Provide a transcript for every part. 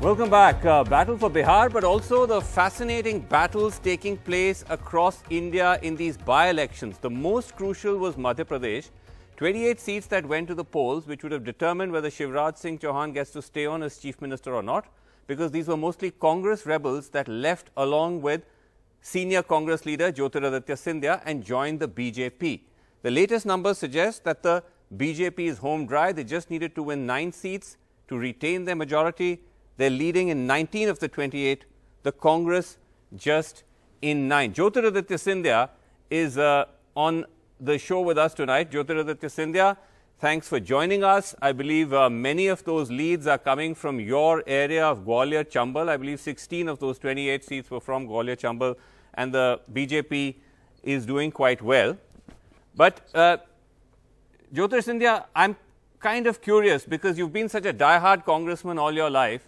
Welcome back. Battle for Bihar, but also the fascinating battles taking place across India in these by-elections. The most crucial was Madhya Pradesh. 28 seats that went to the polls, which would have determined whether Shivraj Singh Chauhan gets to stay on as Chief Minister or not, because these were mostly Congress rebels that left along with senior Congress leader Jyotiraditya Scindia and joined the BJP. The latest numbers suggest that the BJP is home dry. They just needed to win 9 seats to retain their majority. They're leading in 19 of the 28, the Congress just in 9. Jyotiraditya Scindia is on the show with us tonight. Jyotiraditya Scindia, thanks for joining us. I believe many of those leads are coming from your area of Gwalior, Chambal. I believe 16 of those 28 seats were from Gwalior, Chambal, and the BJP is doing quite well. But Jyotir Scindia, I'm kind of curious because you've been such a die-hard congressman all your life.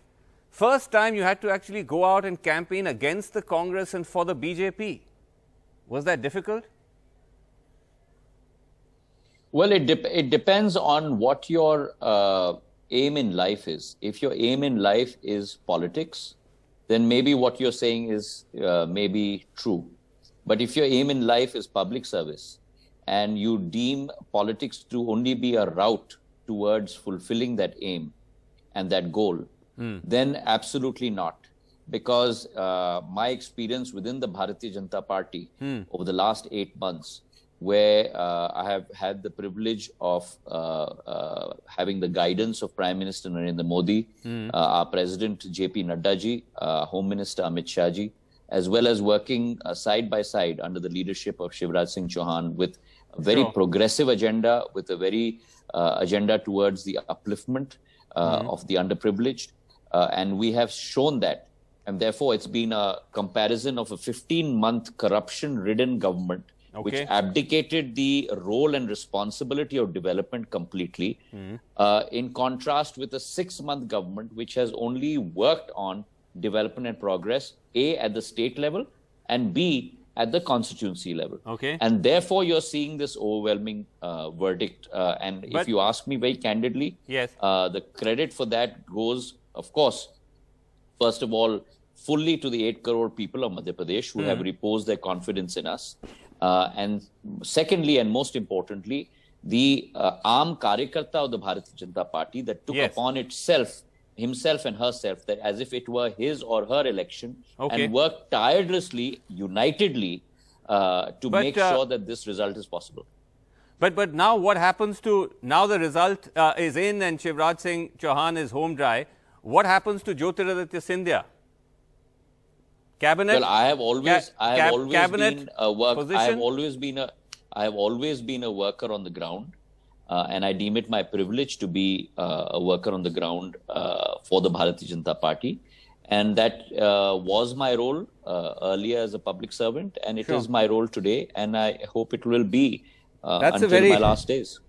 First time you had to actually go out and campaign against the Congress and for the BJP. Was that difficult? Well, it depends on what your aim in life is. If your aim in life is politics, then maybe what you're saying is maybe true. But if your aim in life is public service and you deem politics to only be a route towards fulfilling that aim and that goal, then absolutely not. Because my experience within the Bharatiya Janata Party over the last 8 months, where I have had the privilege of having the guidance of Prime Minister Narendra Modi, our President JP Nadda ji, Home Minister Amit Shah ji, as well as working side by side under the leadership of Shivraj Singh Chauhan with a very progressive agenda, with a very agenda towards the upliftment of the underprivileged. And we have shown that. And therefore, it's been a comparison of a 15-month corruption-ridden government, which abdicated the role and responsibility of development completely, in contrast with a 6-month government, which has only worked on development and progress, A, at the state level, and B, at the constituency level. And therefore, you're seeing this overwhelming verdict. And if you ask me very candidly, the credit for that goes, of course, first of all, fully to the 8 crore people of Madhya Pradesh who have reposed their confidence in us. And secondly, and most importantly, the Aam Karyakarta of the Bharatiya Janata Party that took upon himself and herself, that as if it were his or her election, and worked tirelessly, unitedly, to make sure that this result is possible. But now what happens to, now the result is in and Shivraj Singh Chauhan is home dry. What happens to Jyotiraditya Scindia? Cabinet? Well, I have always been a worker. I have always been a worker on the ground, and I deem it my privilege to be a worker on the ground for the Bharatiya Janata Party, and that was my role earlier as a public servant, and it is my role today, and I hope it will be until my last days.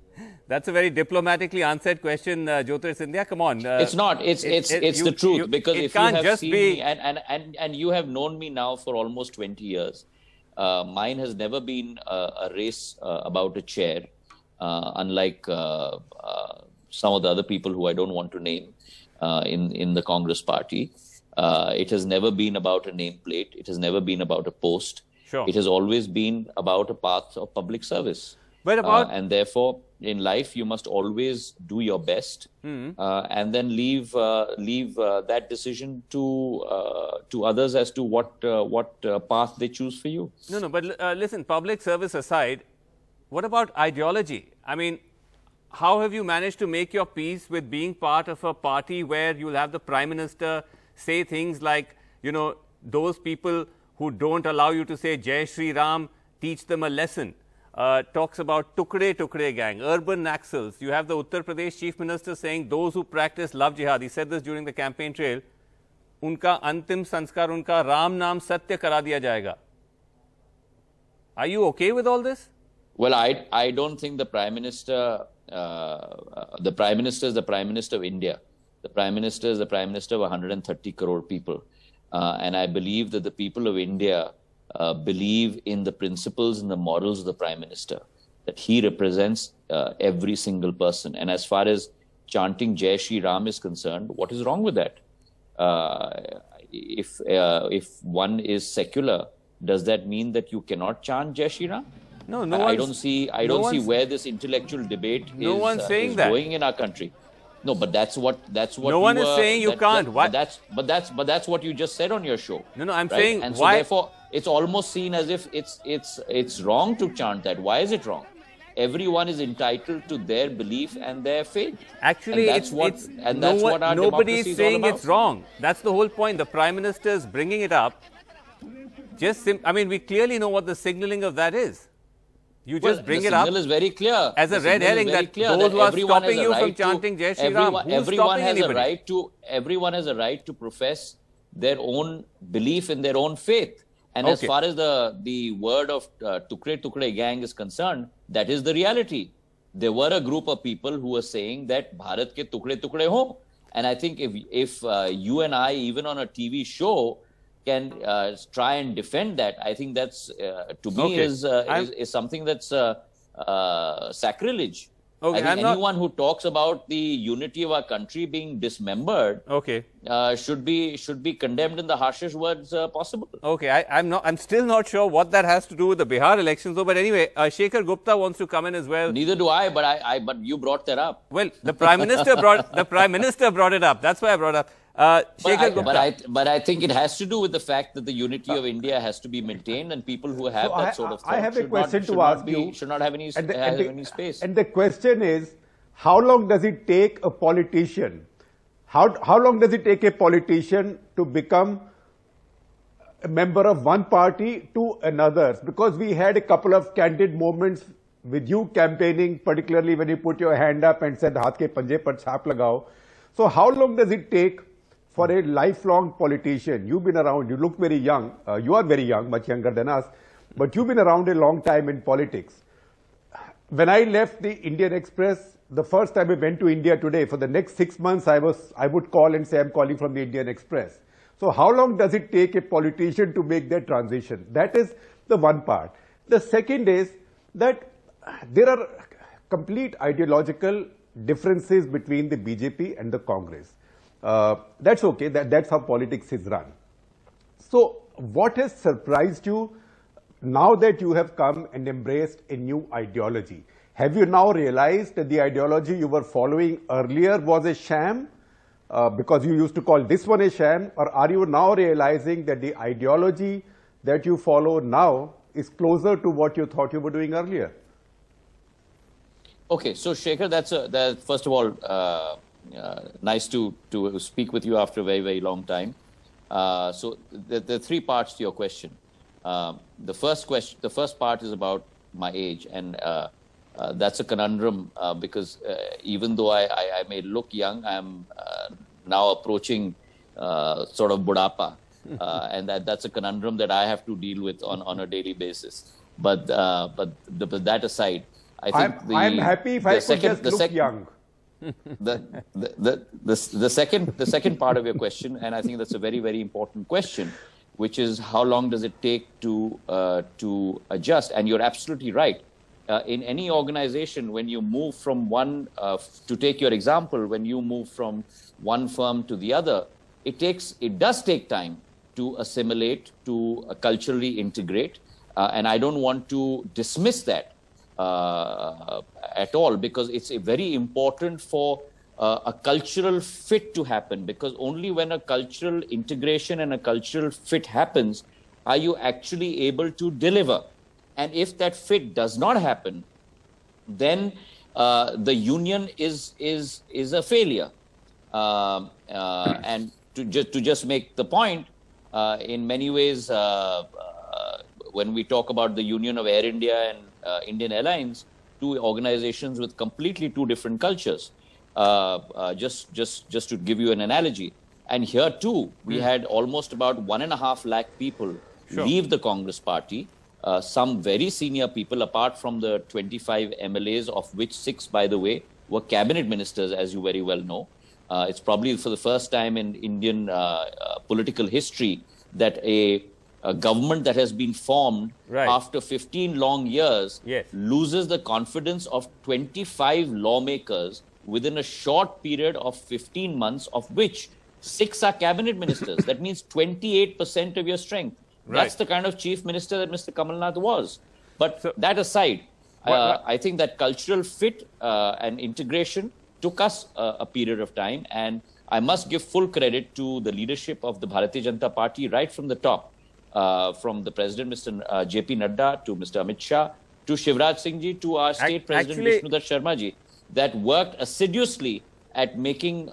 That's a very diplomatically answered question, Jyotir Scindia. Come on. It's not. It's the truth. Because if you have seen me, and you have known me now for almost 20 years, mine has never been a race about a chair, unlike some of the other people who I don't want to name in the Congress party. It has never been about a nameplate. It has never been about a post. It has always been about a path of public service. But and therefore, in life, you must always do your best, and then leave that decision to others as to what path they choose for you. No, but listen, public service aside, what about ideology? I mean, how have you managed to make your peace with being part of a party where you'll have the Prime Minister say things like, you know, those people who don't allow you to say Jai Shri Ram, teach them a lesson. Talks about Tukde gang, urban Naxals. You have the Uttar Pradesh Chief Minister saying those who practice love jihad. He said this during the campaign trail. Unka antim sanskar, unka Ram naam satya kara diya jayega. Are you okay with all this? Well, I don't think the Prime Minister, the Prime Minister is the Prime Minister of India. The Prime Minister is the Prime Minister of 130 crore people. And I believe that the people of India believe in the principles and the morals of the Prime Minister, that he represents every single person. And as far as chanting Jai Shri Ram is concerned, what is wrong with that? if one is secular, does that mean that you cannot chant Jai Shri Ram? No, no I don't see where this intellectual debate is going in our country. No, but that's what no one is saying you can't. But that's what you just said on your show. No, I'm right? saying and so why? Therefore, it's almost seen as if it's wrong to chant that. Why is it wrong? Everyone is entitled to their belief and their faith. Actually, that's what our nobody is saying all about. It's wrong. That's the whole point. The Prime Minister is bringing it up. I mean, we clearly know what the signaling of that is. You just bring it up. The signal is very clear. As a red herring that those who are stopping you from chanting Jai Shri Ram, who's stopping anybody? Everyone has a right to profess their own belief in their own faith. And as far as the word of Tukre Tukre gang is concerned, that is the reality. There were a group of people who were saying that Bharat ke tukre tukre ho. And I think if you and I, even on a TV show, can try and defend that, I think that's to me is something that's sacrilege. Okay, I think anyone who talks about the unity of our country being dismembered should be condemned in the harshest words possible. Okay, I'm still not sure what that has to do with the Bihar elections, though. But anyway, Shekhar Gupta wants to come in as well. Neither do I, but you brought that up. Well, the Prime Minister brought it up. That's why I brought it up. But I think it has to do with the fact that the unity of India has to be maintained, and people who have that sort of thought I have a question to ask you. Should not have any space. And the question is, how long does it take a politician? How long does it take a politician to become a member of one party to another? Because we had a couple of candid moments with you campaigning, particularly when you put your hand up and said, "Haath ke panje par chhap lagao." So how long does it take for a lifelong politician? You've been around, you look very young, you are very young, much younger than us, but you've been around a long time in politics. When I left the Indian Express, the first time I went to India today, for the next 6 months, I would call and say, I'm calling from the Indian Express. So how long does it take a politician to make that transition? That is the one part. The second is that there are complete ideological differences between the BJP and the Congress. That's okay, that's how politics is run. So what has surprised you now that you have come and embraced a new ideology? Have you now realized that the ideology you were following earlier was a sham, because you used to call this one a sham, or are you now realizing that the ideology that you follow now is closer to what you thought you were doing earlier? Okay, so Shekhar, that's first of all, nice to speak with you after a very, very long time. So there are three parts to your question. The first part is about my age, and that's a conundrum because even though I may look young, I'm now approaching sort of budapa, and that's a conundrum that I have to deal with on a daily basis. But that aside, I think I'm happy if I could just look young. The second part of your question, and I think that's a very, very important question, which is how long does it take to adjust? And you're absolutely right. In any organization, when you move from one, to take your example, when you move from one firm to the other, it does take time to assimilate, to culturally integrate, and I don't want to dismiss that at all, because it's very important for a cultural fit to happen, because only when a cultural integration and a cultural fit happens are you actually able to deliver. And if that fit does not happen, then the union is a failure. And to just make the point, in many ways, when we talk about the union of Air India and Indian Airlines, two organizations with completely two different cultures. Just to give you an analogy, and here too we had almost about 1.5 lakh people leave the Congress party. Some very senior people, apart from the 25 MLAs, of which 6, by the way, were cabinet ministers, as you very well know. It's probably for the first time in Indian political history that a government that has been formed after 15 long years loses the confidence of 25 lawmakers within a short period of 15 months, of which 6 are cabinet ministers. That means 28% of your strength. Right. That's the kind of chief minister that Mr. Kamal Nath was. But So- that aside, What- I think that cultural fit and integration took us a period of time. And I must give full credit to the leadership of the Bharatiya Janata Party right from the top, from the president, Mr. J.P. Nadda, to Mr. Amit Shah, to Shivraj Singh Ji, to our state president, actually- Vishnudat Sharma Ji, that worked assiduously at making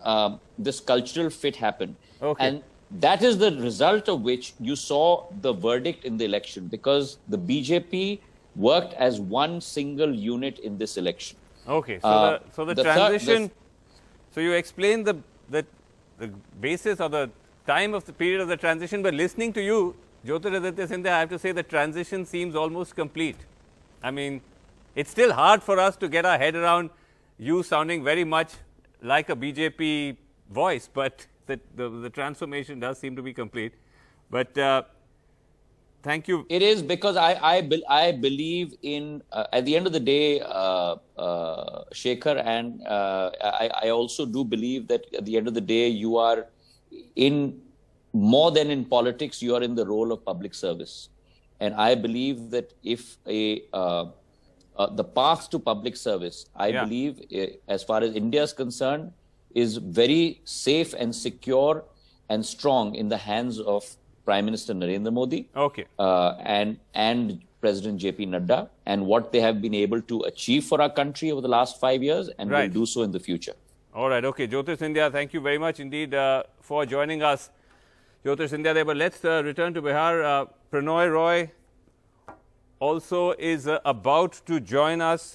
this cultural fit happen. Okay. And that is the result of which you saw the verdict in the election, because the BJP worked as one single unit in this election. Okay, so the the third- transition. So you explained the basis or the time of the period of the transition, but listening to you, Jyotiraditya Scindia, I have to say the transition seems almost complete. I mean, it's still hard for us to get our head around you sounding very much like a BJP voice, but the transformation does seem to be complete. But thank you. It is because I believe in, at the end of the day, Shekhar, and I also do believe that at the end of the day, you are in, more than in politics, you are in the role of public service. And I believe that if the path to public service, I Yeah. believe, as far as India is concerned, is very safe and secure and strong in the hands of Prime Minister Narendra Modi, Okay. and President J.P. Nadda, and what they have been able to achieve for our country over the last 5 years, and Right. will do so in the future. All right. Okay. Jyotir Scindia, thank you very much indeed for joining us. Jyotir Scindia there. But let's return to Bihar. Pranoy Roy also is about to join us.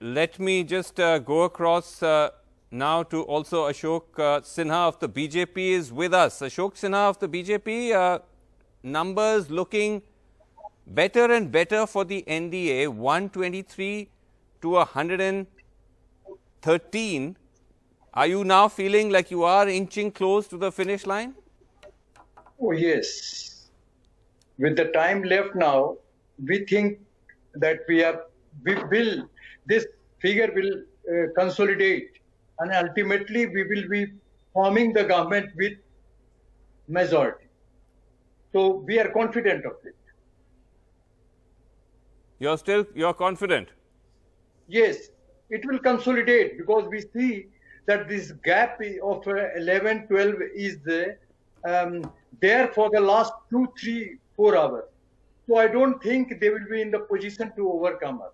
Let me just go across now to also Ashok Sinha of the BJP is with us. Ashok Sinha of the BJP, numbers looking better and better for the NDA, 123 to 113. Are you now feeling like you are inching close to the finish line? Oh, yes. With the time left now, we think that this figure will consolidate, and ultimately we will be forming the government with majority. So we are confident of it. You're confident? Yes, it will consolidate, because we see that this gap of 11, 12 is there for the last 2, 3, 4 hours. So I don't think they will be in the position to overcome us.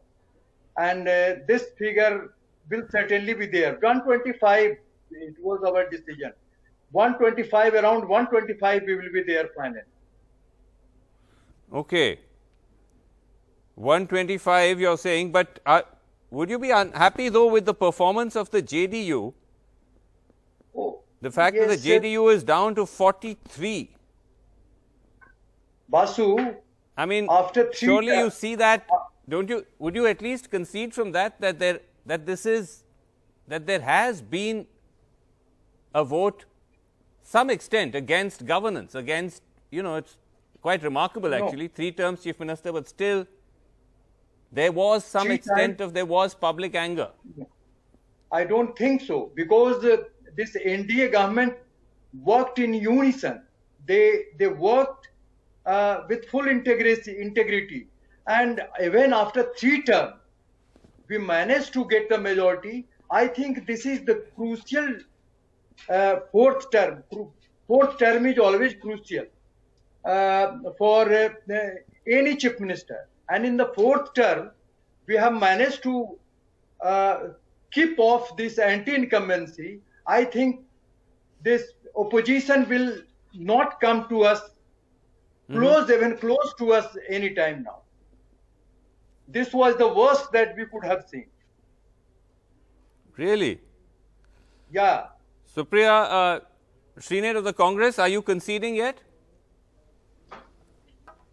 And this figure will certainly be there. 125, it was our decision. 125, around 125, we will be there finally. Okay. 125 you're saying, but would you be unhappy though with the performance of the JDU? Oh, The fact that yes, the JDU is down to 43. Basu, I mean, after 3 surely you terms- see that, don't you? Would you at least concede from that that there has been a vote, some extent, against governance, against, it's quite remarkable actually, 3 terms chief minister, but still there was some 3 extent times- of there was public anger. I don't think so, because this NDA government worked in unison. They worked with full integrity. And even after 3 terms, we managed to get the majority. I think this is the crucial 4th term. 4th term is always crucial for any chief minister. And in the 4th term, we have managed to keep off this anti-incumbency. I think this opposition will not come to us even close to us any time now. This was the worst that we could have seen. Really? Yeah. Supriya, Srinath of the Congress, are you conceding yet?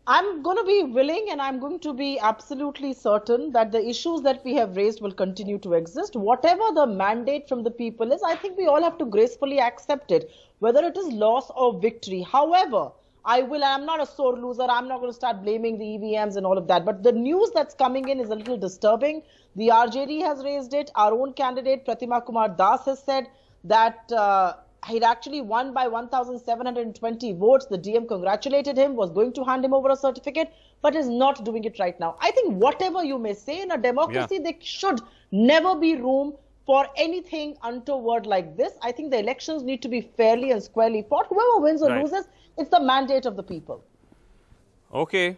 I'm going to be willing, and I'm going to be absolutely certain that the issues that we have raised will continue to exist. Whatever the mandate from the people is, I think we all have to gracefully accept it, whether it is loss or victory. However, I'm not a sore loser. I'm not going to start blaming the EVMs and all of that. But the news that's coming in is a little disturbing. The RJD has raised it. Our own candidate, Pratima Kumar Das, has said that he'd actually won by 1,720 votes. The DM congratulated him, was going to hand him over a certificate, but is not doing it right now. I think whatever you may say, in a democracy, there should never be room for anything untoward like this. I think the elections need to be fairly and squarely fought. Whoever wins or loses, it's the mandate of the people. Okay.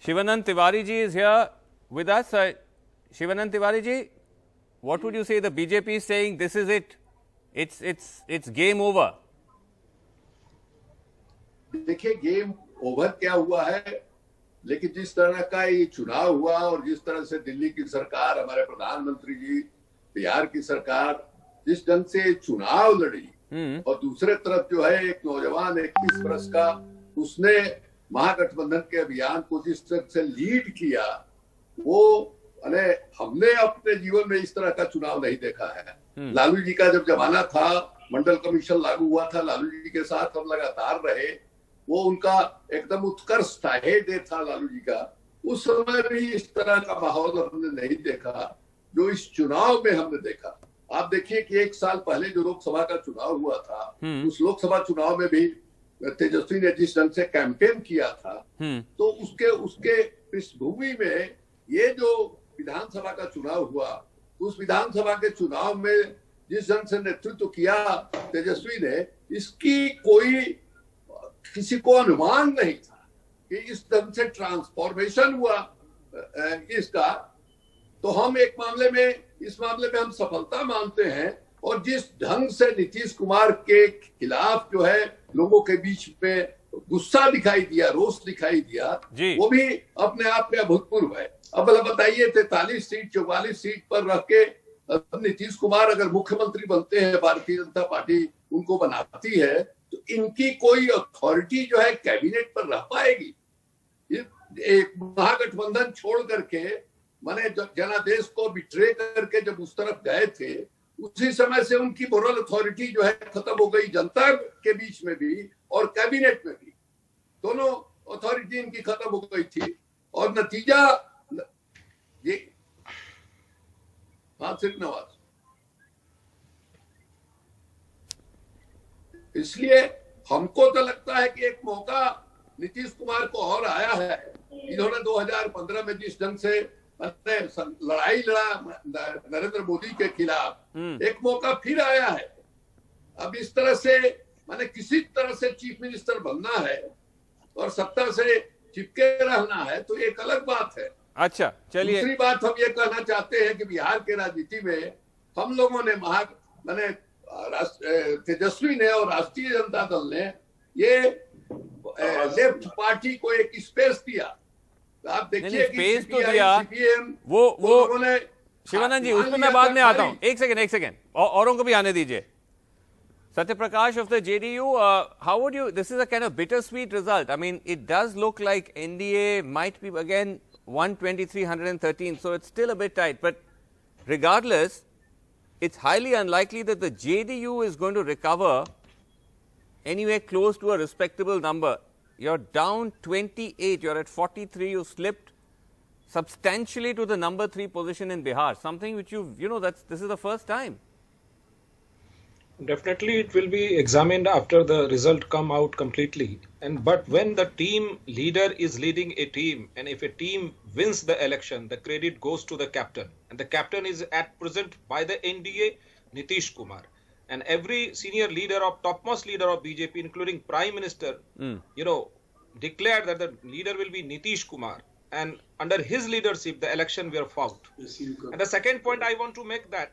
Shivanand Tiwari ji is here with us. Shivanand Tiwari ji, what would you say? The BJP is saying this is it. It's game over. देखिए game over क्या हुआ है, लेकिन जिस तरह का ये चुनाव हुआ और जिस तरह से दिल्ली की सरकार, हमारे प्रधानमंत्री जी, बिहार की सरकार जिस ढंग से चुनाव लड़ी और दूसरे तरफ जो है एक नौजवान 21 वर्ष का, उसने महागठबंधन के अभियान को जिस तरह से लीड किया, वो हमने अपने जीवन में इस तरह का चुनाव नहीं देखा है। लालू जी का जब जमाना था, मंडल कमीशन लागू हुआ था, लालू जी के साथ हम लगातार रहे, वो उनका एकदम उत्कर्ष था, हेड था लालू जी का। उस समय भी इस तरह का माहौल हमने नहीं देखा जो इस चुनाव में हमने देखा। आप देखिए कि एक साल पहले जो लोकसभा का चुनाव हुआ था, उस लोकसभा चुनाव में भी तेजस्वी ने जिस ढंग से कैंपेन किया था, तो उसके पृष्ठभूमि में ये जो विधानसभा का चुनाव हुआ, उस विधानसभा के चुनाव में जिस ढंग से नेतृत्व किया तेजस्वी ने, इसकी कोई किसी को अनुमान नहीं था कि इस ढंग से ट्रांसफॉर्मेशन हुआ इसका। तो हम इस मामले में हम सफलता मानते हैं। और जिस ढंग से नीतीश कुमार के खिलाफ जो है लोगों के बीच में गुस्सा दिखाई दिया, रोष दिखाई दिया, वो भी अपने आप में अभूतपूर्व है। अब बताइए 43 सीट 44 सीट पर रह के नीतीश कुमार अगर मुख्यमंत्री बनते हैं, भारतीय जनता पार्टी उनको बनाती है, तो इनकी कोई अथॉरिटी जो है कैबिनेट पर रह पाएगी? एक महागठबंधन छोड़ करके, माने जनादेश को बिट्रे करके जब उस तरफ गए थे, उसी समय से उनकी मोरल अथॉरिटी जो है खत्म हो गई, जनता के बीच में भी और कैबिनेट में भी, दोनों अथॉरिटी इनकी खत्म हो गई थी। और नतीजा ये सिर्फ नवाज। इसलिए हमको तो लगता है कि एक मौका नीतीश कुमार को और आया है। इन्होंने 2015 में जिस ढंग से लड़ाई लड़ा नरेंद्र मोदी के खिलाफ, एक मौका फिर आया है। अब इस तरह से माने किसी तरह से चीफ मिनिस्टर बनना है और सत्ता से चिपके रहना है, तो एक अलग बात है। अच्छा, चलिए। दूसरी बात हम ये कहना चाहते हैं कि बिहार के राजनीति में हम लोगों ने माने तेजस्वी ने और राष्ट्रीय जनता दल ने ये लेफ्ट पार्टी को एक स्पेस दिया। आप देखिए कि स्पेस तो दिया, वो शिवानंद जी, उसमें मैं बाद में आता हूं। एक सेकेंड औरों को भी आने दीजिए। Satyaprakash of the JDU, how would you, this is a kind of bittersweet result. I mean, it does look like NDA might be again 123, 113, so it's still a bit tight. But regardless, it's highly unlikely that the JDU is going to recover anywhere close to a respectable number. You're down 28, you're at 43, you slipped substantially to the number 3 position in Bihar, something which this is the first time. Definitely it will be examined after the result come out completely. But when the team leader is leading a team, and if a team wins the election, the credit goes to the captain. And the captain is at present by the NDA, Nitish Kumar. And every senior leader of topmost leader of BJP, including Prime Minister, declared that the leader will be Nitish Kumar. And under his leadership, the election were fought. And the second point I want to make that,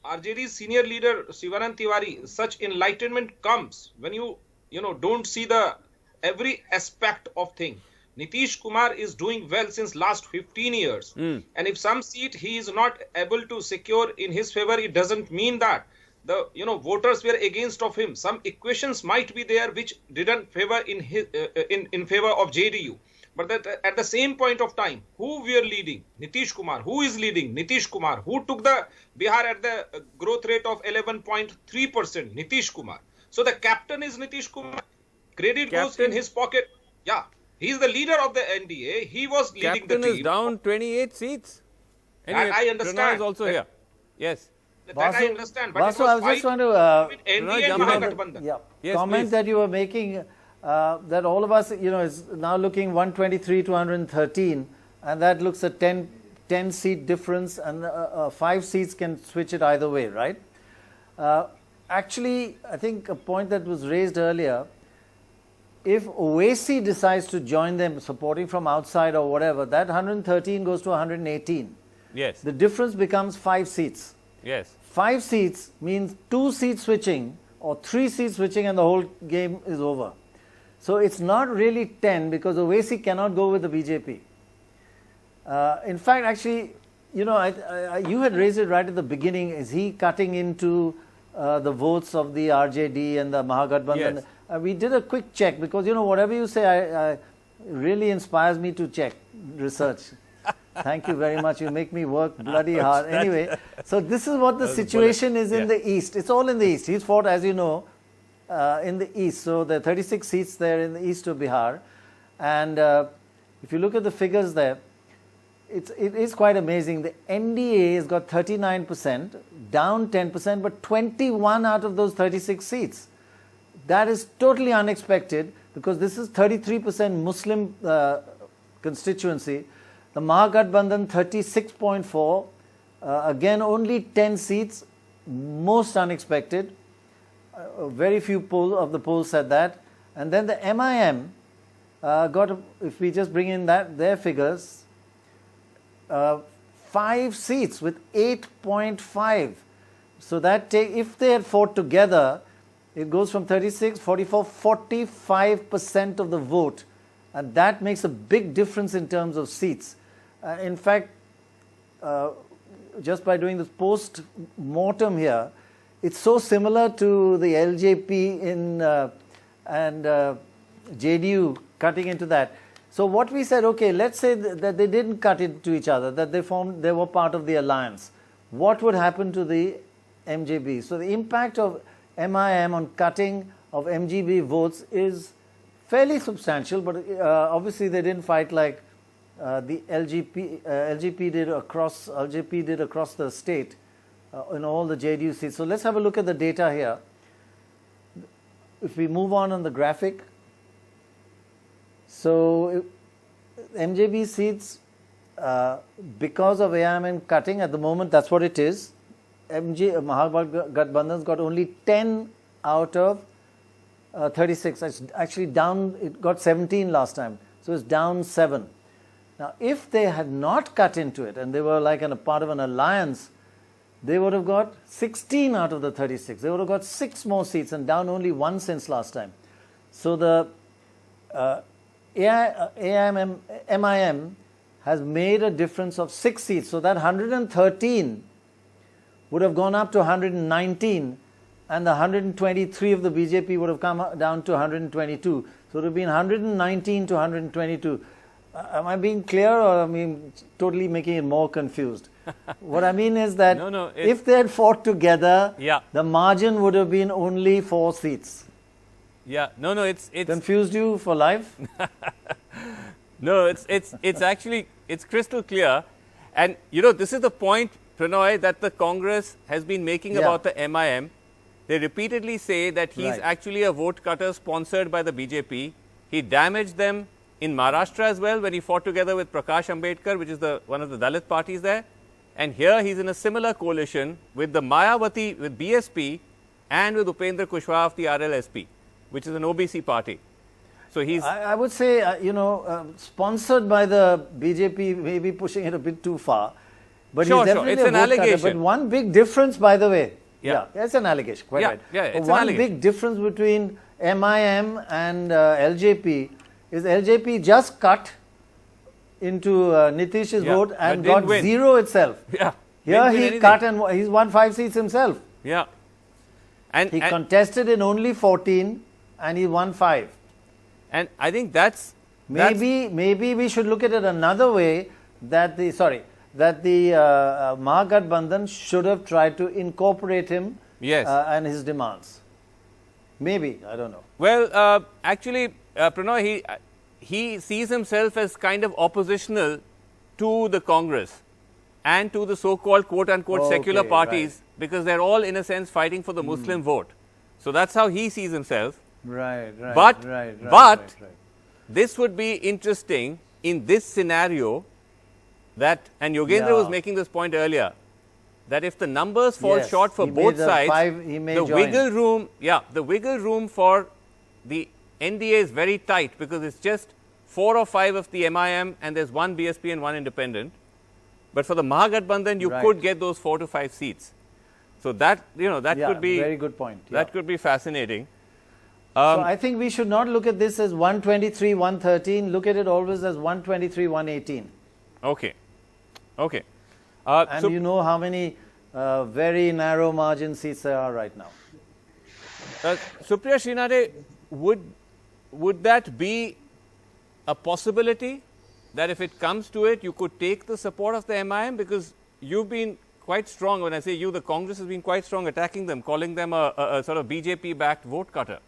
RJD's senior leader Shivanand Tiwari, such enlightenment comes when you don't see the every aspect of thing. Nitish Kumar is doing well since last 15 years. And if some seat he is not able to secure in his favor, it doesn't mean that the voters were against of him. Some equations might be there which didn't favor in his in favor of JDU. But that at the same point of time, who were leading? Nitish Kumar. Who is leading? Nitish Kumar. Who took the Bihar at the growth rate of 11.3%? Nitish Kumar. So the captain is Nitish Kumar. Credit goes in his pocket. Yeah. He is the leader of the NDA. He was leading the team. Captain is down 28 seats. Anyway, I understand. Pranav is also here. Yes. that I understand. But Vasu, it I was was just fight trying to between NDA and jump in. Mahagathbandhan. Yes, comment please. that you were making, that all of us, is now looking 123 to 113, and that looks at 10 seat difference, and 5 seats can switch it either way, right? Actually, I think a point that was raised earlier, if Owaisi decides to join them, supporting from outside or whatever, that 113 goes to 118. Yes. The difference becomes 5 seats. Yes. 5 seats means 2 seats switching or 3 seats switching, and the whole game is over. So it's not really 10, because Owaisi cannot go with the BJP. In fact, actually, you had raised it right at the beginning. Is he cutting into the votes of the RJD and the Mahagathbandhan? Yes. We did a quick check, because whatever you say really inspires me to check research. Thank you very much. You make me work bloody hard. Anyway, so this is what the situation is in the East. It's all in the East. He's fought, as you know, in the East. So there are 36 seats there in the east of Bihar. And if you look at the figures there, it is quite amazing. The NDA has got 39%, down 10%, but 21 out of those 36 seats. That is totally unexpected, because this is 33% Muslim constituency. The Mahagathbandhan 36.4, again only 10 seats, most unexpected. Very few of the polls said that. And then the MIM got, if we just bring in their figures, 5 seats with 8.5. So that if they had fought together, it goes from 36, 44, 45% of the vote. And that makes a big difference in terms of seats. In fact, just by doing this post-mortem here, it's so similar to the LJP and JDU cutting into that. So what we said, okay, let's say that they didn't cut into each other, that they were part of the alliance. What would happen to the MJB? So the impact of MIM on cutting of MJB votes is fairly substantial, but obviously they didn't fight like the LJP did across the state in all the JDU seats. So let's have a look at the data here. If we move on the graphic, so MJB seats, because of AIMM cutting at the moment, that's what it is. Mahagathbandhan's got only 10 out of 36. It's actually down, it got 17 last time, so it's down 7. Now, if they had not cut into it and they were like a part of an alliance, they would have got 16 out of the 36. They would have got 6 more seats and down only 1 since last time. So the MIM has made a difference of 6 seats. So that 113 would have gone up to 119, and the 123 of the BJP would have come down to 122. So it would have been 119 to 122. Am I being clear, or am I totally making it more confused? What I mean is that if they had fought together, the margin would have been only 4 seats. Yeah, it's confused you for life. No, it's actually crystal clear, and this is the point, Pranoy, that the Congress has been making about the MIM. They repeatedly say that he's actually a vote cutter sponsored by the BJP. He damaged them in Maharashtra as well when he fought together with Prakash Ambedkar, which is one of the Dalit parties there. And here he's in a similar coalition with the Mayawati, with BSP, and with Upendra Kushwaha of the RLSP, which is an OBC party. So he's... I would say, sponsored by the BJP, maybe pushing it a bit too far. But sure, he's definitely it's an allegation. But one big difference, by the way, it's an allegation, quite right. It's one big difference between MIM and LJP is LJP just cut into Nitish's vote and got 0 itself. Here he cut and he's won 5 seats himself. And he contested in only 14 and he won 5. And I think that's maybe we should look at it another way, that the Mahagathbandhan should have tried to incorporate him and his demands. Maybe, I don't know. Well, actually, Pranoy, he sees himself as kind of oppositional to the Congress. and to the so-called quote-unquote secular Okay, parties, because they're all in a sense fighting for the Muslim vote. So that's how he sees himself. Right. But this would be interesting in this scenario that, and Yogendra was making this point earlier, that if the numbers fall short for both sides, the wiggle room for the NDA is very tight, because it's just 4 or 5 of the MIM and there's 1 BSP and 1 independent. But for the Mahagathbandhan, you could get those 4 to 5 seats. So that, that could be very good point. That could be fascinating. So I think we should not look at this as 123, 113. Look at it always as 123, 118. Okay. And you know how many very narrow margin seats there are right now. Supriya Srinade, would that be a possibility, that if it comes to it, you could take the support of the MIM? Because you've been quite strong, when I say you, the Congress has been quite strong attacking them, calling them a sort of BJP-backed vote cutter.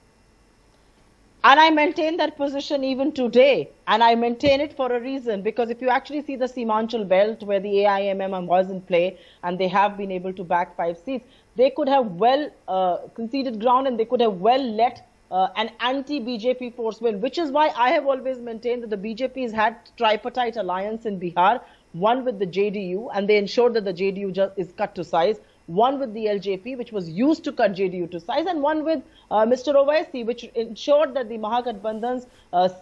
And I maintain that position even today. And I maintain it for a reason, because if you actually see the Seemanchal belt where the AIMM was in play and they have been able to back 5 seats, they could have well conceded ground, and they could have well let an anti-BJP force win, which is why I have always maintained that the BJP has had tripartite alliance in Bihar, one with the JDU, and they ensured that the JDU is cut to size, one with the LJP, which was used to cut JDU to size, and one with Mr. Owaisi, which ensured that the Mahagathbandhan's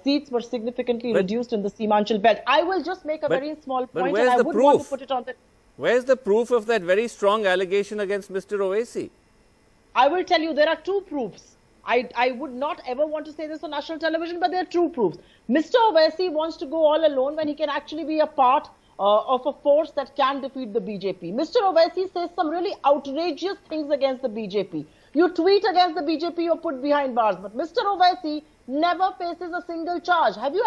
seats were significantly reduced in the Seemanchal belt. I will just make a very small point, and I would want to put it on the... Where's the proof of that very strong allegation against Mr. Owaisi? I will tell you, there are 2 proofs. I would not ever want to say this on national television, but there are 2 proofs. Mr. Owaisi wants to go all alone when he can actually be a part of a force that can defeat the BJP. Mr. Owaisi says some really outrageous things against the BJP. You tweet against the BJP, you're put behind bars. But Mr. Owaisi never faces a single charge. Have you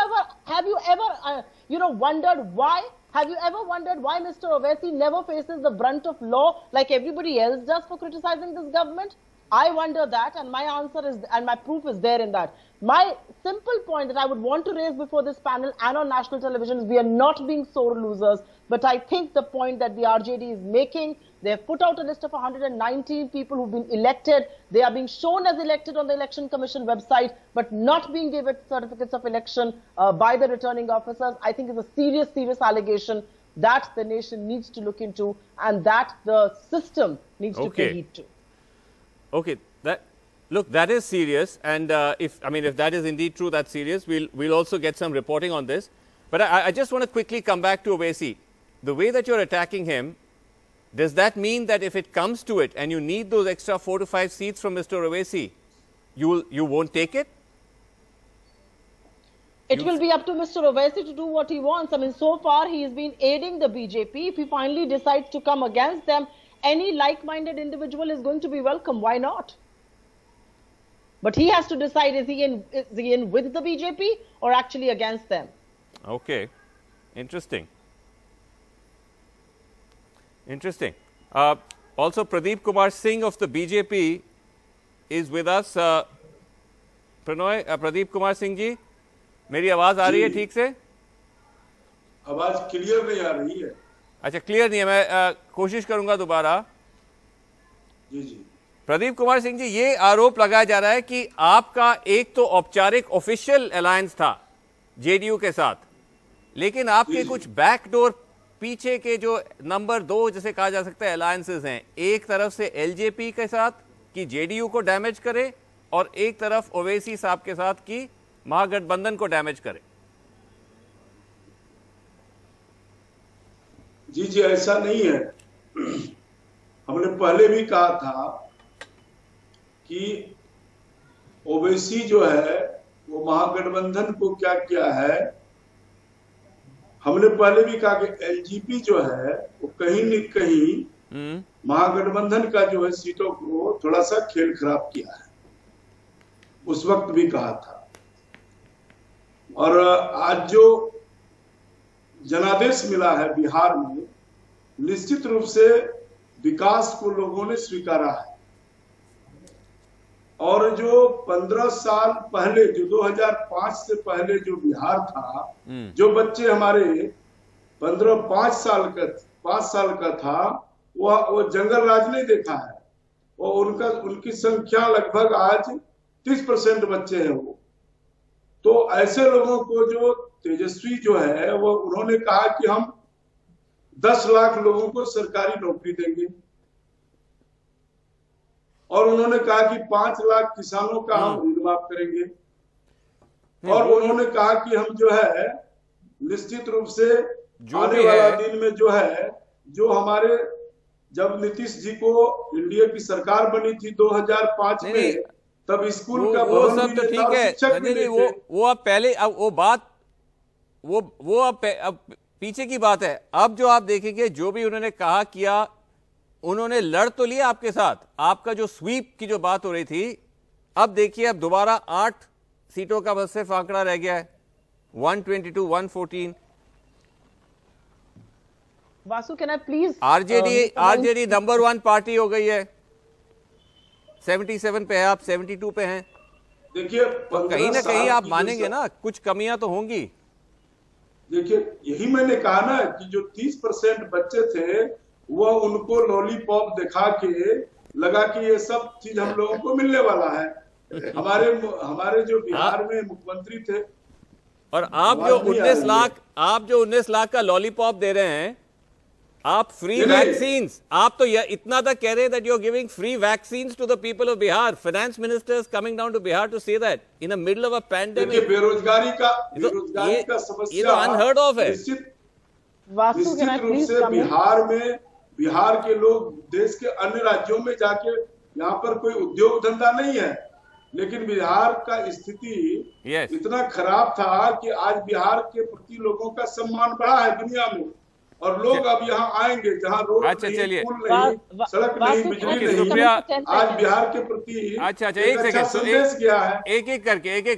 ever wondered why? Have you ever wondered why Mr. Owaisi never faces the brunt of law like everybody else does for criticizing this government? I wonder that, and my answer is, and my proof is there in that. My simple point that I would want to raise before this panel and on national television is we are not being sore losers, but I think the point that the RJD is making, they have put out a list of 119 people who've been elected. They are being shown as elected on the Election Commission website, but not being given certificates of election by the returning officers. I think is a serious allegation that the nation needs to look into and that the system needs to pay heed to. Okay, that is serious, and if that is indeed true, that's serious. We'll also get some reporting on this. But I just want to quickly come back to Owaisi. The way that you're attacking him, does that mean that if it comes to it and you need those extra 4 to 5 seats from Mr. Owaisi, you won't take it? It will be up to Mr. Owaisi to do what he wants. I mean, so far he has been aiding the BJP. If he finally decides to come against them, any like-minded individual is going to be welcome. Why not? But he has to decide, is he in with the BJP or actually against them? Okay. Interesting. Also, Pradeep Kumar Singh of the BJP is with us. Pradeep Kumar Singh ji, मेरी आवाज आ रही है ठीक से? आवाज clear नहीं आ रही है। अच्छा, क्लियर नहीं है, मैं कोशिश करूंगा दोबारा। जी। प्रदीप कुमार सिंह जी, ये आरोप लगाया जा रहा है कि आपका एक तो औपचारिक ऑफिशियल अलायंस था जेडीयू के साथ, लेकिन आपके कुछ बैकडोर पीछे के जो नंबर 2 जैसे कहा जा सकता है अलायंसेस हैं, एक तरफ से एलजेपी के साथ कि जेडीयू को डैमेज करे और एक तरफ ओवैसी साहब के साथ कि महागठबंधन को डैमेज करे। जी, ऐसा नहीं है। हमने पहले भी कहा था कि ओवैसी जो है वो महागठबंधन को क्या किया है। हमने पहले भी कहा कि एलजेपी जो है वो कहीं न कहीं महागठबंधन का जो है सीटों को थोड़ा सा खेल खराब किया है, उस वक्त भी कहा था। और आज जो जनादेश मिला है बिहार में, निश्चित रूप से विकास को लोगों ने स्वीकारा है। और जो 15 साल पहले, जो 2005 से पहले जो बिहार था, जो बच्चे हमारे 5 साल 5 साल का था, वो जंगल राज नहीं देखा है। और उनकी संख्या लगभग आज 30% बच्चे हैं वो। तो ऐसे लोगों को जो तेजस्वी जो है वो उन्होंने कहा कि हम 10 लाख लोगों को सरकारी नौकरी देंगे, और उन्होंने कहा कि 5 लाख किसानों का हम ऋण माफ करेंगे, और उन्होंने कहा कि हम जो है निश्चित रूप से आने वाला दिन में जो है, जो हमारे जब नीतीश जी को इंडिया की सरकार बनी थी 2005 में, तब स्कूल का वो सब तो ठीक है, वो अब पहले, अब वो बात वो अब पीछे की बात है। अब जो आप देखेंगे, जो भी उन्होंने कहा किया, उन्होंने लड़ तो लिया आपके साथ। आपका जो स्वीप की जो बात हो रही थी, अब देखिए अब दोबारा 8 सीटों का बस सिर्फ आंकड़ा रह गया है, 122, 114। Vasu, can I please, RJD number 1 party हो गई है, 77 पे है, आप 72 पे हैं। देखिए तो कहीं ना कहीं आप मानेंगे ना, कुछ कमियां तो होंगी। देखिए यही मैंने कहा ना कि जो 30% बच्चे थे, वो उनको लॉलीपॉप दिखा के लगा कि ये सब चीज हम लोगों को मिलने वाला है। हमारे जो बिहार में मुख्यमंत्री थे, और आप जो 19 लाख का लॉलीपॉप दे रहे हैं, आप फ्री वैक्सीन, आप तो इतना तक कह रहे हैं that you are giving free vaccines to the people of Bihar. Finance minister is coming down to Bihar to say that in the middle of a pandemic. बेरोजगारी का समस्या ये तो अनहर्ड ऑफ है। निश्चित रूप से बिहार के लोग देश के अन्य राज्यों में जाके, यहाँ पर कोई उद्योग धंधा नहीं है, लेकिन बिहार का स्थिति इतना खराब था कि आज बिहार के प्रति लोगों का सम्मान बढ़ा है दुनिया में, और लोग अब यहाँ आएंगे जहाँ रोड नहीं, पुल नहीं, सड़क नहीं, बिजली नहीं, आज बिहार के प्रति अच्छा एक सेकंड संदेश गया है। एक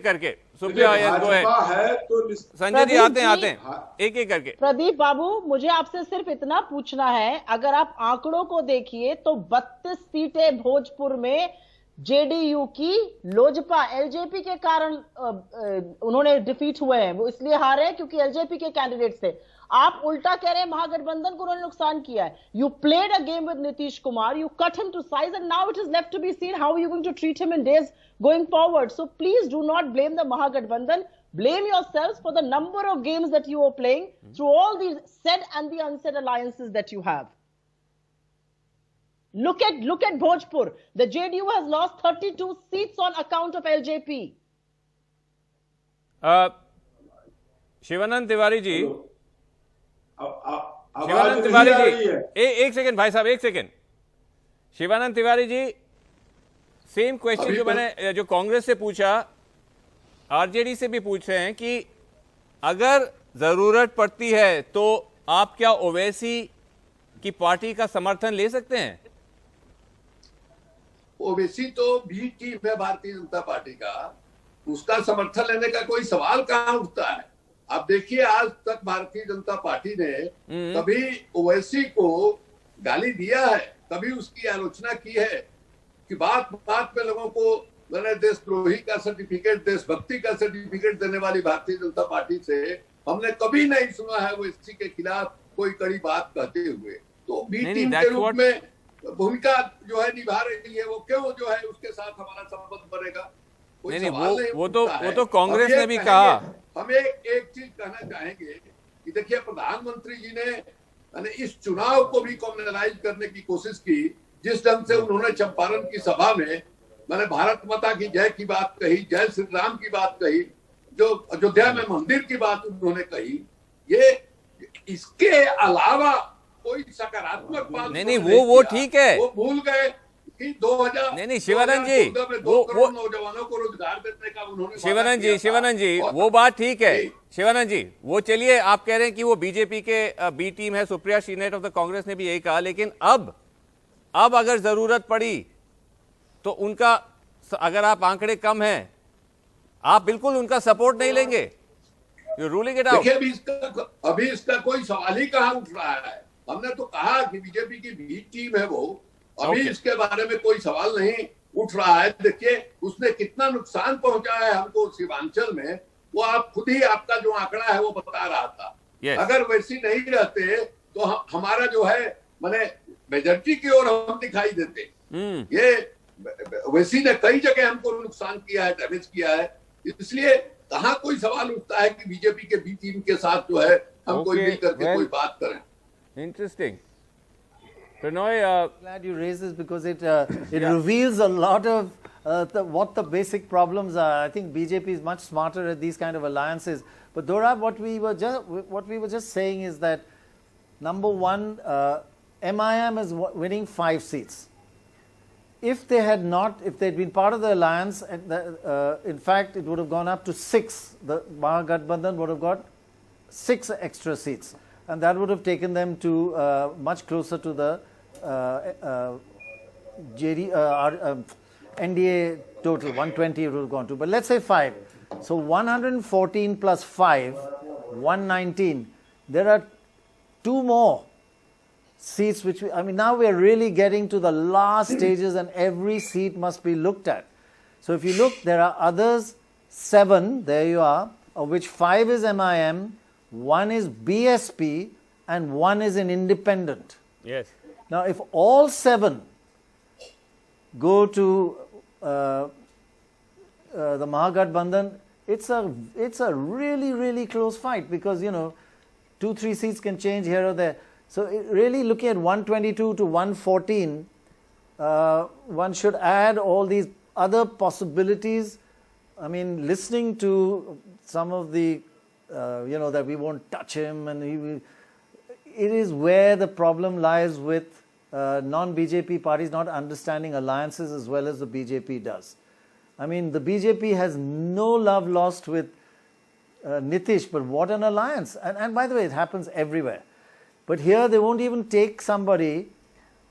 करके सुप्रिया है तो संजय जी आते हैं एक करके। प्रदीप बाबू, मुझे आपसे सिर्फ इतना पूछना है, अगर आप आंकड़ों को देखिए तो 32 सीटें भोजपुर में जेडीयू की, लोजपा एलजेपी के कारण उन्होंने डिफीट हुए हैं, वो इसलिए हारे क्योंकि एलजेपी के कैंडिडेट थे। आप उल्टा कह रहे हैं महागठबंधन को उन्होंने नुकसान किया है। You played a game with Nitish Kumar, you cut him to size, and now it is left to be seen how you going to treat him in days going forward. So please do not blame the Mahagathbandhan. Blame yourselves for the number of games that you are playing through all these said and the unsaid alliances that you have. Look at Bhojpur. The JDU has lost 32 seats on account of LJP. Shivanand Tiwari ji, Shivanand Tiwari ji, एक second भाई साहब, एक second. Shivanand Tiwari ji, same question जो कांग्रेस से पूछा, RJD से भी पूछ रहे हैं कि अगर जरूरत पड़ती है तो आप क्या ओवैसी की पार्टी का समर्थन ले सकते हैं? ओवैसी तो बी टीम है भारतीय जनता पार्टी का, उसका समर्थन लेने का कोई सवाल कहां उठता है। आप देखिए, आज तक भारतीय जनता पार्टी ने कभी ओवैसी को गाली दिया है, कभी उसकी आलोचना की है कि बात में लोगों को मैंने देशद्रोही का सर्टिफिकेट, देशभक्ति का सर्टिफिकेट देने वाली भारतीय जनता पार्टी से हमने कभी नहीं सुना है वो इसी के खिलाफ कोई कड़ी बात कहते हुए। तो बी टीम के रूप में भूमिका जो है निभा रही है, वो क्यों जो है उसके साथ हमारा संबंध बनेगा? वो तो कांग्रेस ने भी कहा। हम एक चीज कहना चाहेंगे कि देखिए, प्रधानमंत्री जी ने इस चुनाव को भी कम्युनलाइज करने की कोशिश की। जिस ढंग से उन्होंने चंपारण की सभा में मैंने भारत माता की जय की बात कही, जय श्री राम की बात कही, जो अयोध्या में मंदिर की बात उन्होंने कही, ये इसके अलावा कोई सकारात्मक बात नहीं, वो ठीक है। वो भूल गए कि 2000 नहीं शिवानंद जी, 2 करोड़ नौजवानों को रोजगार देने का उन्होंने शिवानंद जी वो बात ठीक है। शिवानंद जी, वो चलिए, आप कह रहे हैं कि वो बीजेपी के बी टीम है, सुप्रिया श्रीनेट ऑफ द कांग्रेस ने भी यही कहा, लेकिन अब अगर जरूरत पड़ी तो उनका, अगर आप आंकड़े कम हैं, आप बिल्कुल उनका सपोर्ट नहीं लेंगे? You ruling it out? देखिए, अभी इसका कोई सवाल ही कहां उठ रहा है। हमने तो कहा कि बीजेपी की बी टीम है वो, अभी इसके बारे में कोई सवाल नहीं उठ रहा है। देखिए, उसने कितना नुकसान पहुंचाया है हमको सीमांचल में, वो आप खुद ही, आपका जो आंकड़ा है वो बता रहा था। अगर वैसी नहीं रहते तो हमारा जो है माने मेजॉरिटी की ओर हम दिखाई देते। ये वैसी ने कई जगह हमको नुकसान किया है, डैमेज किया है, इसलिए कहाँ कोई सवाल उठता है कि बीजेपी के बी टीम के साथ जो है हम कोई मिल करके कोई बात करें। Interesting. Pranoy, glad you raised this because it reveals a lot of what the basic problems are. I think BJP is much smarter at these kind of alliances. But Dorab, what we were just saying is that number one, MIM is winning 5 seats. If they had been part of the alliance, in fact, it would have gone up to 6. The Mahagathbandhan would have got 6 extra seats, and that would have taken them to much closer to the NDA total. 120 it would have gone to, but let's say 5. So 114 plus 5, 119. There are 2 more seats which now we are really getting to the last stages, and every seat must be looked at. So if you look, there are others 7, there you are, of which 5 is MIM, 1 is BSP, and 1 is an independent. Yes. Now if all 7 go to the Mahagathbandhan, it's a really, really close fight, because 2-3 seats can change here or there. So really looking at 122 to 114, one should add all these other possibilities. I mean, listening to some of the, that we won't touch him, and it is where the problem lies with non-BJP parties not understanding alliances as well as the BJP does. I mean, the BJP has no love lost with Nitish, but what an alliance. And by the way, it happens everywhere. But here they won't even take somebody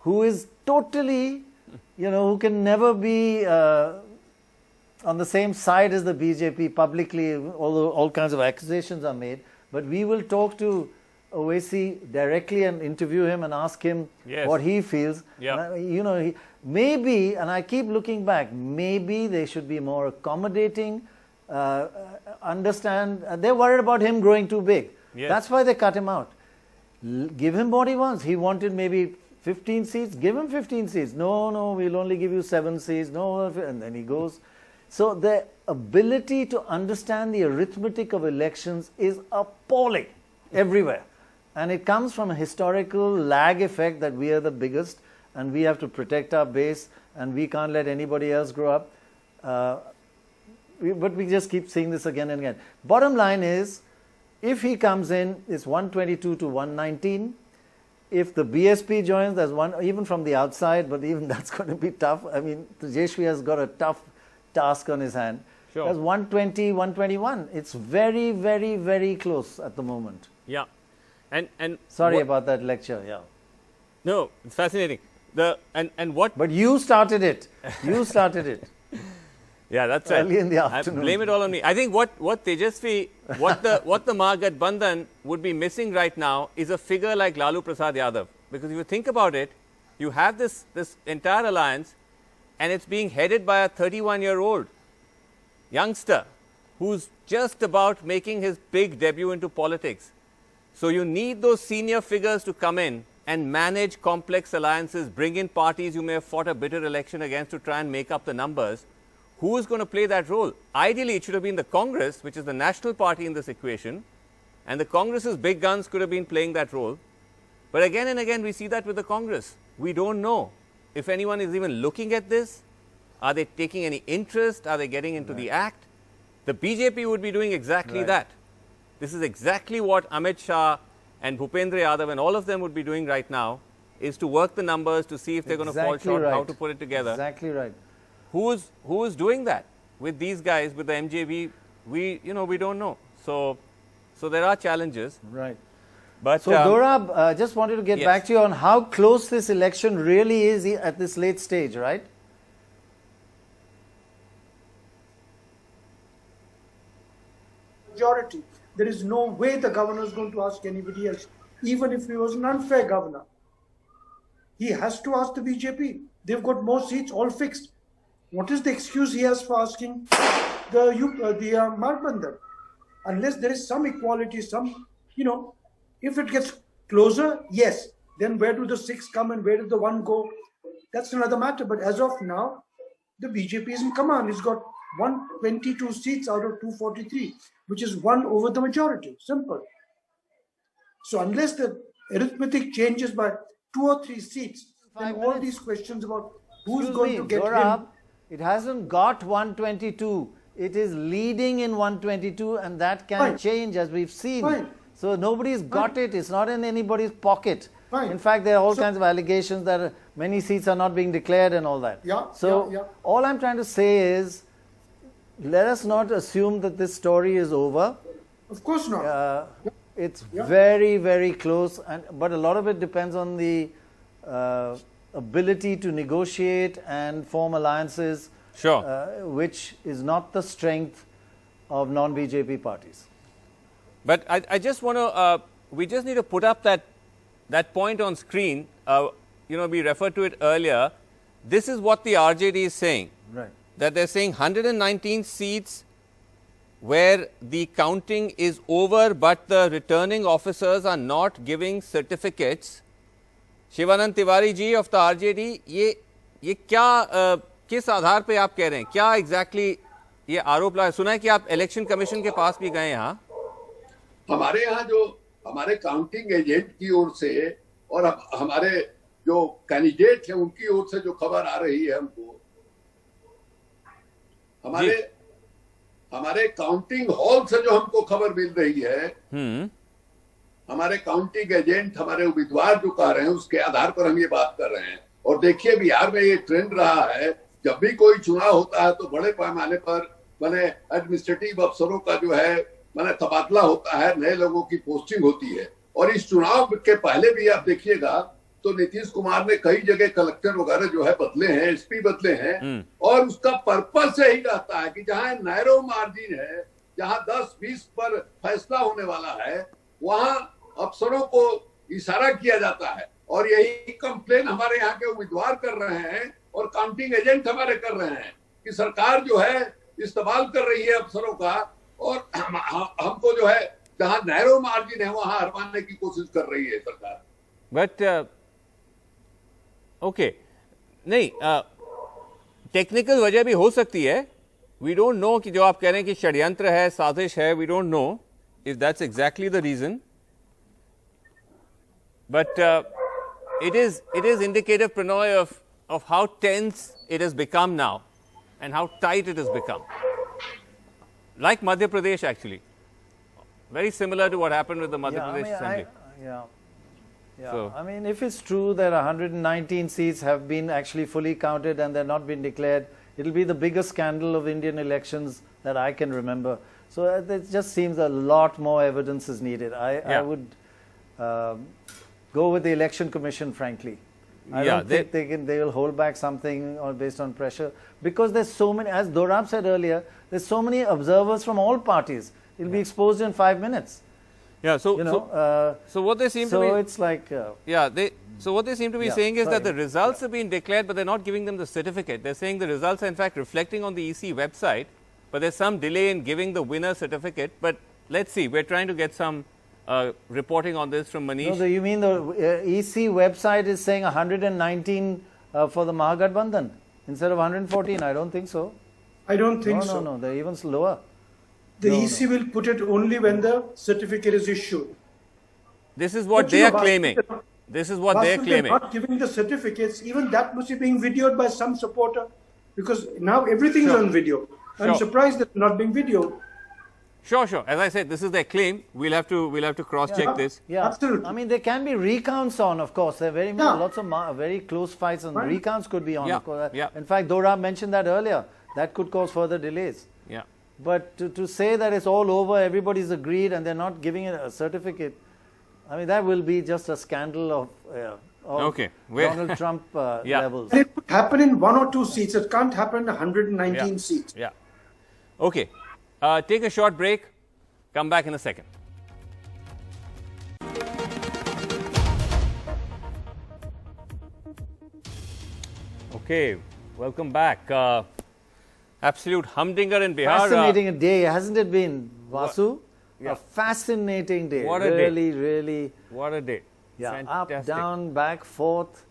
who is totally, who can never be on the same side as the BJP publicly, although all kinds of accusations are made. But we will talk to Owaisi directly and interview him and ask him what he feels. Yeah. Maybe, and I keep looking back, maybe they should be more accommodating, understand. They're worried about him growing too big. Yes. That's why they cut him out. Give him what he wants. He wanted maybe 15 seats. Give him 15 seats. No, we'll only give you 7 seats. No, and then he goes. So the ability to understand the arithmetic of elections is appalling everywhere. And it comes from a historical lag effect that we are the biggest and we have to protect our base and we can't let anybody else grow up. But we just keep seeing this again and again. Bottom line is, if he comes in, it's 122 to 119. If the BSP joins, there's one, even from the outside, but even that's going to be tough. I mean, Tejashwi has got a tough task on his hand. Sure. There's 120, 121. It's very, very, very close at the moment. Yeah. And sorry about that lecture, yeah. No, it's fascinating. But you started it. You started it. Yeah, that's right. Early in the afternoon. Blame it all on me. I think what Tejasvi, what the Mahagathbandhan would be missing right now is a figure like Lalu Prasad Yadav. Because if you think about it, you have this entire alliance and it's being headed by a 31-year-old youngster who's just about making his big debut into politics. So you need those senior figures to come in and manage complex alliances, bring in parties you may have fought a bitter election against to try and make up the numbers. Who is going to play that role? Ideally, it should have been the Congress, which is the national party in this equation, and the Congress's big guns could have been playing that role. But again and again, we see that with the Congress. We don't know if anyone is even looking at this. Are they taking any interest? Are they getting into the act? The BJP would be doing exactly that. This is exactly what Amit Shah and Bhupendra Yadav and all of them would be doing right now, is to work the numbers to see if they're going to fall short, how to put it together. Exactly right. Who is doing that with these guys, with the MJV? We don't know. So there are challenges. Right. But so Dorab, just wanted to get back to you on how close this election really is at this late stage, right? Majority. There is no way the governor is going to ask anybody else, even if he was an unfair governor. He has to ask the BJP. They've got more seats, all fixed. What is the excuse he has for asking the Mahagathbandhan? Unless there is some equality, if it gets closer, yes. Then where do the 6 come and where did the 1 go? That's another matter. But as of now, the BJP is in command. It's got 122 seats out of 243, which is 1 over the majority. Simple. So unless the arithmetic changes by 2 or 3 seats, then all these questions about who's going to get Dorab, it hasn't got 122. It is leading in 122, and that can change, as we've seen. So nobody's got it. It's not in anybody's pocket. In fact, there are all kinds of allegations that many seats are not being declared and all that. All I'm trying to say is, let us not assume that this story is over. Of course not. It's very, very close, but a lot of it depends on the ability to negotiate and form alliances, which is not the strength of non-BJP parties. But I just want to, we just need to put up that point on screen. You know, we referred to it earlier. This is what the RJD is saying. Right. That they're saying 119 seats where the counting is over, but the returning officers are not giving certificates. Shivanand Tiwari ji of the RJD, ये क्या किस आधार पे आप कह रहे हैं? क्या exactly ये आरोप लगा? सुना है कि आप इलेक्शन कमीशन के पास भी गए यहाँ? हमारे यहाँ जो हमारे काउंटिंग एजेंट की ओर से और हमारे जो कैंडिडेट हैं उनकी ओर से जो खबर आ रही है हमको, हमारे काउंटिंग हॉल से जो हमको खबर मिल रही है, हमारे काउंटिंग एजेंट, हमारे उम्मीदवार जो कह रहे हैं उसके आधार पर हम ये बात कर रहे हैं। और देखिए बिहार में ये ट्रेंड रहा है, जब भी कोई चुनाव होता है तो बड़े पैमाने पर माने एडमिनिस्ट्रेटिव अफसरों का जो है माने तबादला होता है, नए लोगों की पोस्टिंग होती है। और इस चुनाव के पहले भी आप देखिएगा तो नीतीश कुमार ने कई जगह कलेक्टर वगैरह जो है बदले हैं, एसपी बदले हैं, और उसका पर्पस यही रहता है कि जहां नैरो मार्जिन है, जहां 10-20 पर फैसला होने वाला है, वहां अफसरों को इशारा किया जाता है। और यही कंप्लेन हमारे यहाँ के उम्मीदवार कर रहे हैं और काउंटिंग एजेंट हमारे कर रहे हैं कि सरकार जो है इस्तेमाल कर रही है अफसरों का, और हमको जो है जहां नैरो मार्जिन है वहां हरवाने की कोशिश कर रही है सरकार। बट ओके, नहीं, टेक्निकल वजह भी हो सकती है। वी डोंट नो कि जो आप कह रहे हैं कि षड्यंत्र है, साजिश है, we don't know if that's exactly the reason, but it is indicative, Pranoy, of how tense it has become now and how tight it has become. Like Madhya Pradesh, actually. Very similar to what happened with the Madhya Pradesh Assembly. So, I mean, if it's true that 119 seats have been actually fully counted and they're not been declared, it'll be the biggest scandal of Indian elections that I can remember. So it just seems a lot more evidence is needed. I would go with the election commission, frankly. I don't think they will hold back something or based on pressure, because there's so many, as Dorab said earlier, there's so many observers from all parties. It'll be exposed in 5 minutes. Yeah, so what they seem to be, it's like so what they seem to be saying is that the results have been declared, but they're not giving them the certificate. They're saying the results are in fact reflecting on the EC website, but there's some delay in giving the winner certificate. But let's see, we're trying to get some reporting on this from Manish. No, you mean the EC website is saying 119 for the Mahagathbandhan instead of 114? I don't think so. I don't think so. No, they're even lower. The EC will put it only when the certificate is issued. This is what they are claiming. This is what they are claiming. Not giving the certificates, even that must be being videoed by some supporter, because now everything is on video. I'm surprised that it's not being videoed. Sure. As I said, this is their claim. We'll have to cross-check this. Yeah, absolutely. I mean, there can be recounts on, of course. There are very lots of very close fights, and recounts could be on. Of course. In fact, Dorab mentioned that earlier. That could cause further delays. Yeah. But to say that it's all over, everybody's agreed, and they're not giving it a certificate, I mean, that will be just a scandal of Donald Trump levels. And it could happen in 1 or 2 seats. It can't happen in 119 seats. Yeah. Okay. Take a short break. Come back in a second. Okay. Welcome back. Absolute humdinger in Bihar. Fascinating day, hasn't it been, Vasu? A fascinating day. What a really. What a day. Yeah, Fantastic. up, down, back, forth,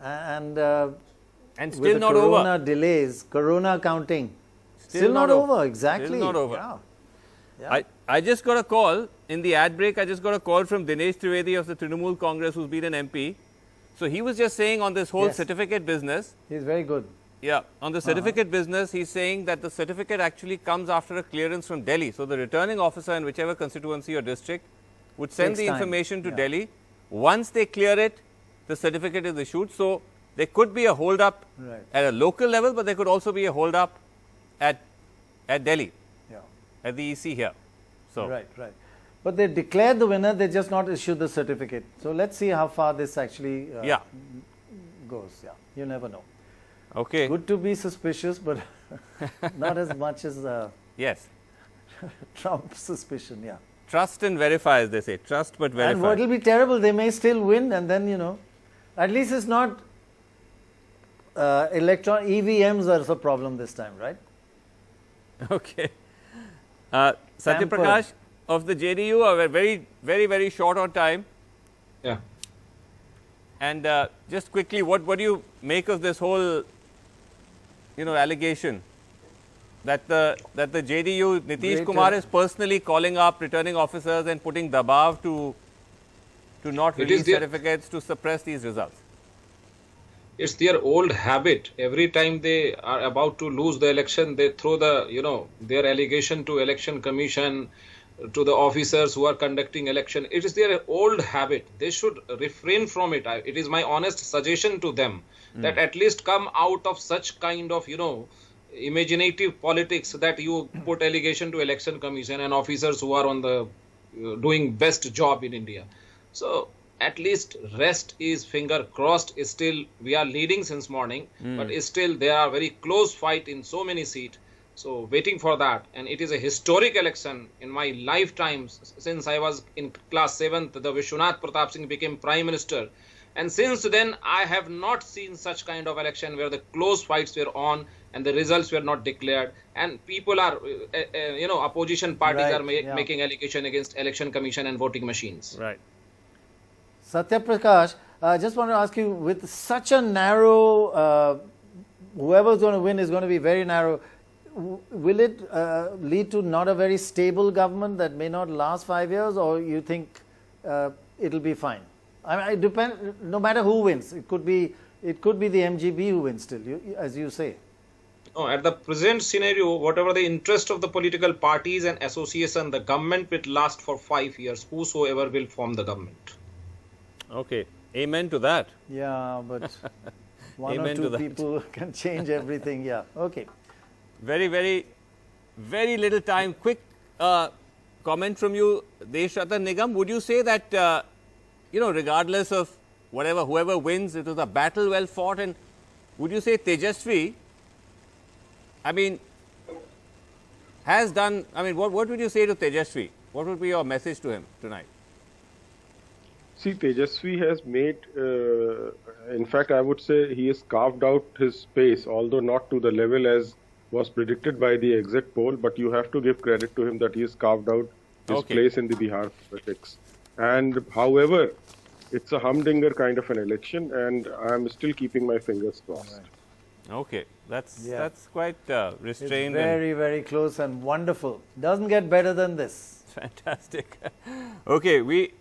and still with the not corona over. delays, corona counting. Still not not over, exactly. Still not over. Yeah. Yeah. I just got a call in the ad break. I just got a call from Dinesh Trivedi of the Trinamool Congress, who's been an MP. So he was just saying on this whole Yes. certificate business. He's very good. Yeah, on the certificate business, he's saying that the certificate actually comes after a clearance from Delhi. So the returning officer in whichever constituency or district would send Takes the time. information to Yeah. Delhi. Once they clear it, the certificate is issued. So there could be a hold up Right. at a local level, but there could also be a hold up at Delhi, Yeah. at the EC here. So Right, right. But they declared the winner, they just not issued the certificate. So let's see how far this actually yeah, goes. Yeah, you never know. okay, Good to be suspicious, but not as much as yes. Trump's suspicion. Yeah. Trust and verify, as they say. Trust but verify. And what will be terrible, they may still win, and then at least it's not EVMs are the problem this time, right? Okay. Satya Prakash of the JDU are very, very, very short on time. Yeah. And just quickly, what do you make of this whole, allegation that the JDU, Nitish Kumar is personally calling up returning officers and putting dabav to not release certificates to suppress these results? It's their old habit. Every time they are about to lose the election, they throw their allegation to Election Commission, to the officers who are conducting election. It is their old habit. They should refrain from it. It is my honest suggestion to them that at least come out of such kind of, imaginative politics that you put allegation to Election Commission and officers who are on the doing best job in India. So at least rest is finger crossed. Is still we are leading since morning, but still there are very close fight in so many seats. So waiting for that, and it is a historic election in my lifetime. Since I was in class 7th, the Vishwanath Pratap Singh became Prime Minister, and since then I have not seen such kind of election where the close fights were on and the results were not declared, and people are, opposition parties Right, are making allegation against Election Commission and voting machines. Right. Satya Prakash, I just want to ask you, with such a narrow, whoever's going to win is going to be very narrow. Will it lead to not a very stable government that may not last 5 years, or you think it'll be fine? I mean, it depends. No matter who wins, it could be the MGB who wins still, as you say. No, at the present scenario, whatever the interest of the political parties and association, the government will last for 5 years. Whosoever will form the government. Okay. Amen to that. Yeah, but one Amen or to two that. people can change everything. Yeah. Okay. Very, very, very little time. Quick comment from you, Desh Ratan Nigam. Would you say that, regardless of whoever wins, it was a battle well fought? And would you say Tejasvi, has done, what would you say to Tejasvi? What would be your message to him tonight? See, Tejasvi has made, in fact, I would say he has carved out his space, although not to the level as was predicted by the exit poll, but you have to give credit to him that he has carved out his place in the Bihar politics. And however, it's a humdinger kind of an election, and I'm still keeping my fingers crossed. Okay, that's quite restrained. It's very, very close and wonderful. Doesn't get better than this. Fantastic. Okay, we're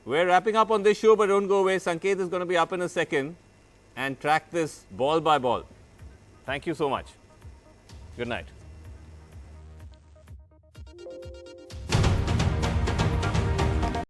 wrapping up on this show, but don't go away. Sanket is going to be up in a second and track this ball by ball. Thank you so much. Good night.